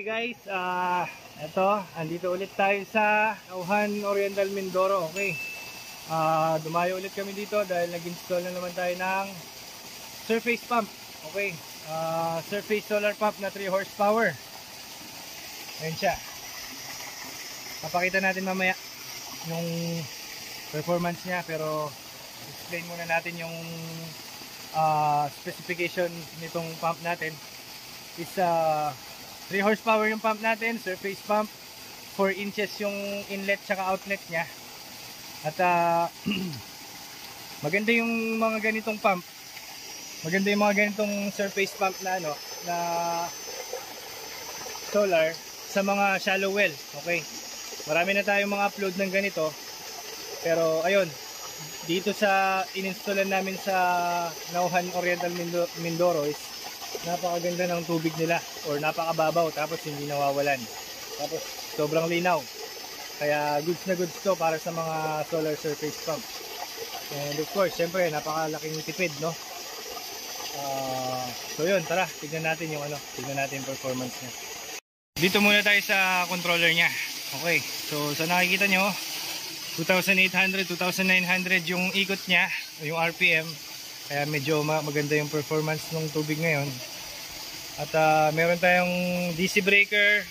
guys, andito ulit tayo sa Nauhan Oriental Mindoro. Okay, dumayo ulit kami dito dahil nag-install na naman tayo ng surface pump. Okay, surface solar pump na 3 horsepower. Ayan siya. Papakita natin mamaya yung performance niya, pero explain muna natin yung specification nitong pump natin. Is 3 horsepower yung pump natin, surface pump, 4 inches yung inlet tsaka outlet nya. At maganda yung mga ganitong pump, maganda yung mga ganitong surface pump na na solar sa mga shallow well. Okay, marami na tayong mga upload ng ganito, pero ayun, dito sa ininstaller namin sa Nauhan Oriental Mindoro is napakaganda ng tubig nila, or napakababaw, tapos hindi nawawalan, tapos sobrang linaw, kaya goods na goods to para sa mga solar surface pump. And of course, syempre napakalaking tipid, no? So yun, tara, tignan natin yung tignan natin yung performance niya. Dito muna tayo sa controller niya. Okay, so sa nakikita nyo, 2,800, 2,900 yung ikot niya, yung RPM. Kaya medyo maganda yung performance ng tubig ngayon. At meron tayong DC breaker,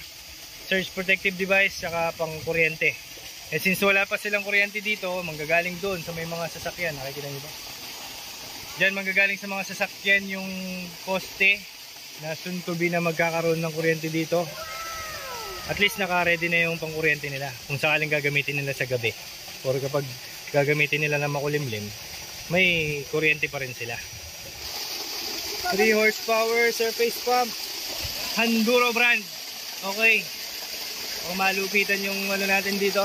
surge protective device, saka pang kuryente. And since wala pa silang kuryente dito, manggagaling doon sa may mga sasakyan. Nakikita nyo ba? Diyan manggagaling sa mga sasakyan yung poste na soon to be na magkakaroon ng kuryente dito. At least naka-ready na yung pang kuryente nila kung sakaling gagamitin nila sa gabi. Or kapag gagamitin nila na makulimlim, may kuryente pa rin sila. 3 horsepower surface pump, Handuro brand. Okay, o malupitan yung natin dito.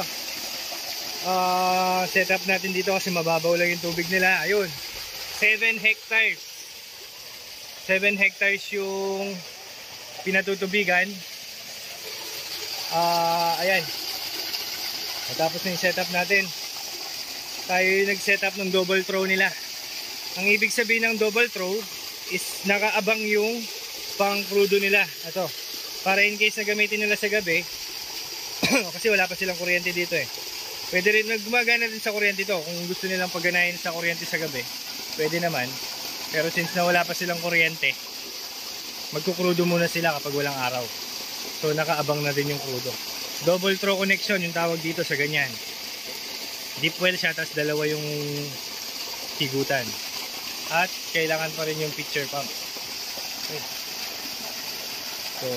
Setup natin dito kasi mababaw lang yung tubig nila. Ayun, 7 hectares 7 hectares yung pinatutubigan. Ayan, tapos na yung setup natin. Tayo yung nag-setup ng double throw nila. Ang ibig sabihin ng double throw is nakaabang yung pang crudo nila. Ito, para in case na gamitin nila sa gabi kasi wala pa silang kuryente dito eh. Pwede rin gumagana din sa kuryente ito. Kung gusto nilang pagganahin sa kuryente sa gabi, pwede naman. Pero since na wala pa silang kuryente, magkukrudo muna sila kapag walang araw. So nakaabang na din yung crudo. Double throw connection yung tawag dito sa ganyan. Deep well siya, tapos dalawa yung higutan. At kailangan pa rin yung pitcher pump. Okay. So,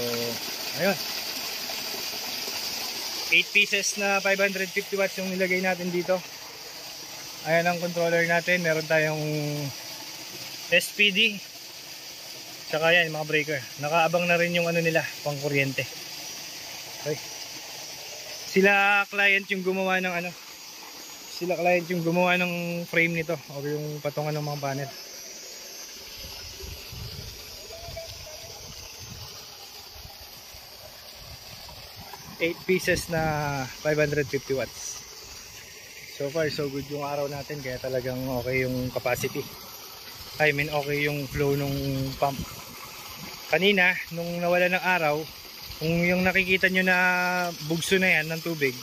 ayun. 8 pieces na 550 watts yung nilagay natin dito. Ayan ang controller natin. Meron tayong SPD. Tsaka yan, mga breaker. Nakaabang na rin yung nila, pang kuryente. Okay. Sila client yung gumawa ng sila client yung gumawa ng frame nito, o yung patungan ng mga panel. Eight pieces na 550 watts. So far so good yung araw natin, kaya talagang okay yung capacity. I mean okay yung flow ng pump. Kanina nung nawala ng araw, kung yung nakikita nyo na bugso na yan ng tubig,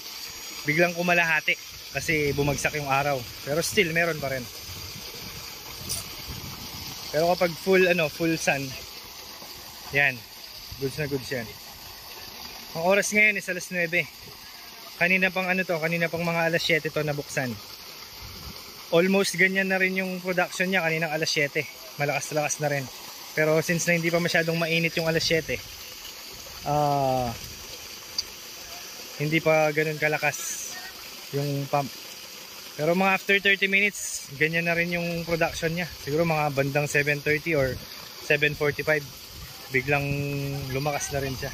biglang kumalahati kasi bumagsak yung araw. Pero still meron pa rin. Pero kapag full sun, yan, goods na goods yan. Ang oras ngayon is alas 9. Kanina pang kanina pang mga alas 7 to nabuksan. Almost ganyan na rin yung production niya kaninang alas 7. Malakas-lakas na rin. Pero since na hindi pa masyadong mainit yung alas 7, hindi pa ganun kalakas yung pump. Pero mga after 30 minutes, ganyan na rin yung production niya. Siguro mga bandang 7:30 or 7:45, biglang lumakas na rin siya.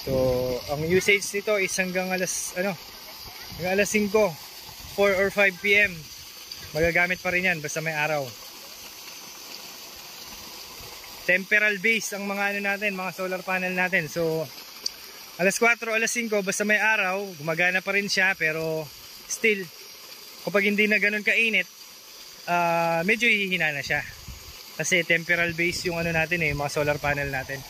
So, ang usage nito is hanggang alas 5, 4 or 5 PM. Magagamit pa rin yan basta may araw. Temporal base ang mga natin, mga solar panel natin. So, alas 4, alas 5, basta may araw, gumagana pa rin siya. Pero still, kapag hindi na ganun kainit, medyo hihina na siya. Kasi temporal base yung ano natin mga solar panel natin.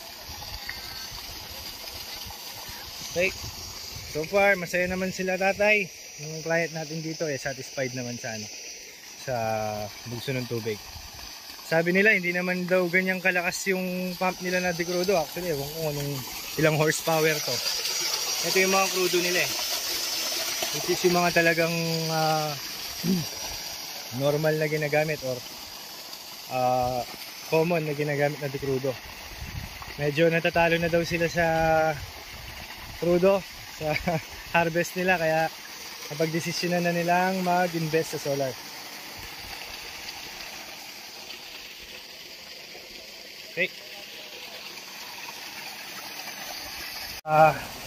Okay. So far, masaya naman sila tatay. Yung client natin dito satisfied naman sa bugso ng tubig. Sabi nila hindi naman daw ganyang kalakas yung pump nila na De Crudo. Actually, ewan ko anong ilang horsepower to. Ito yung mga crudo nila which is yung mga talagang normal na ginagamit or common na ginagamit na De Crudo. Medyo natatalo na daw sila sa crudo sa harvest nila, kaya napag-desisyonan na nilang mag-invest sa solar. Okay.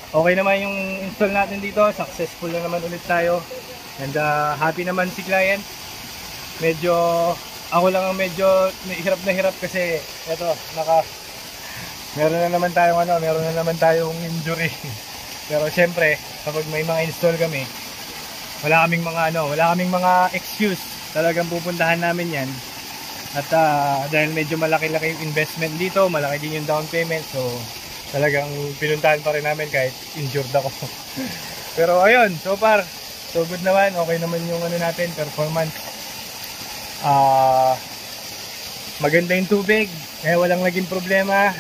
Okay naman yung install natin dito. Successful na naman ulit tayo. And happy naman si client. Medyo ako lang ang medyo hirap na hirap kasi eto meron na naman tayong injury. Pero syempre, kapag may mga install kami, wala kaming mga excuse. Talagang pupuntahan namin 'yan. At dahil medyo malaki-laki yung investment dito, malaki din yung down payment, so talagang pinuntahan pa rin namin kahit injured ako. Pero ayun, so far, so good naman, okay naman yung natin, performance. Maganda yung tubig, kaya walang naging problema.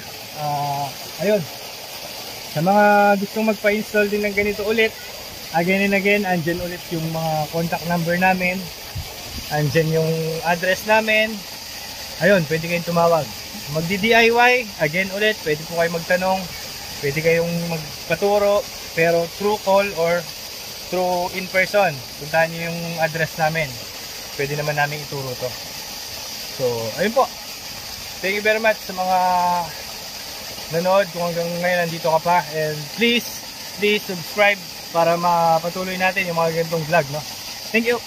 Ayun, sa mga gustong magpa-install din ng ganito ulit, again and again, andyan ulit yung mga contact number namin, andyan yung address namin. Ayun, pwede kayong tumawag. Magdi-DIY, again ulit, pwede po kayong magtanong, pwede kayong magpaturo, pero through call or through in person. Puntahan nyo yung address namin. Pwede naman namin ituro to. So, ayun po. Thank you very much sa mga nanood kung hanggang ngayon nandito ka pa. And please subscribe para mapatuloy natin yung mga ganitong vlog, no? Thank you!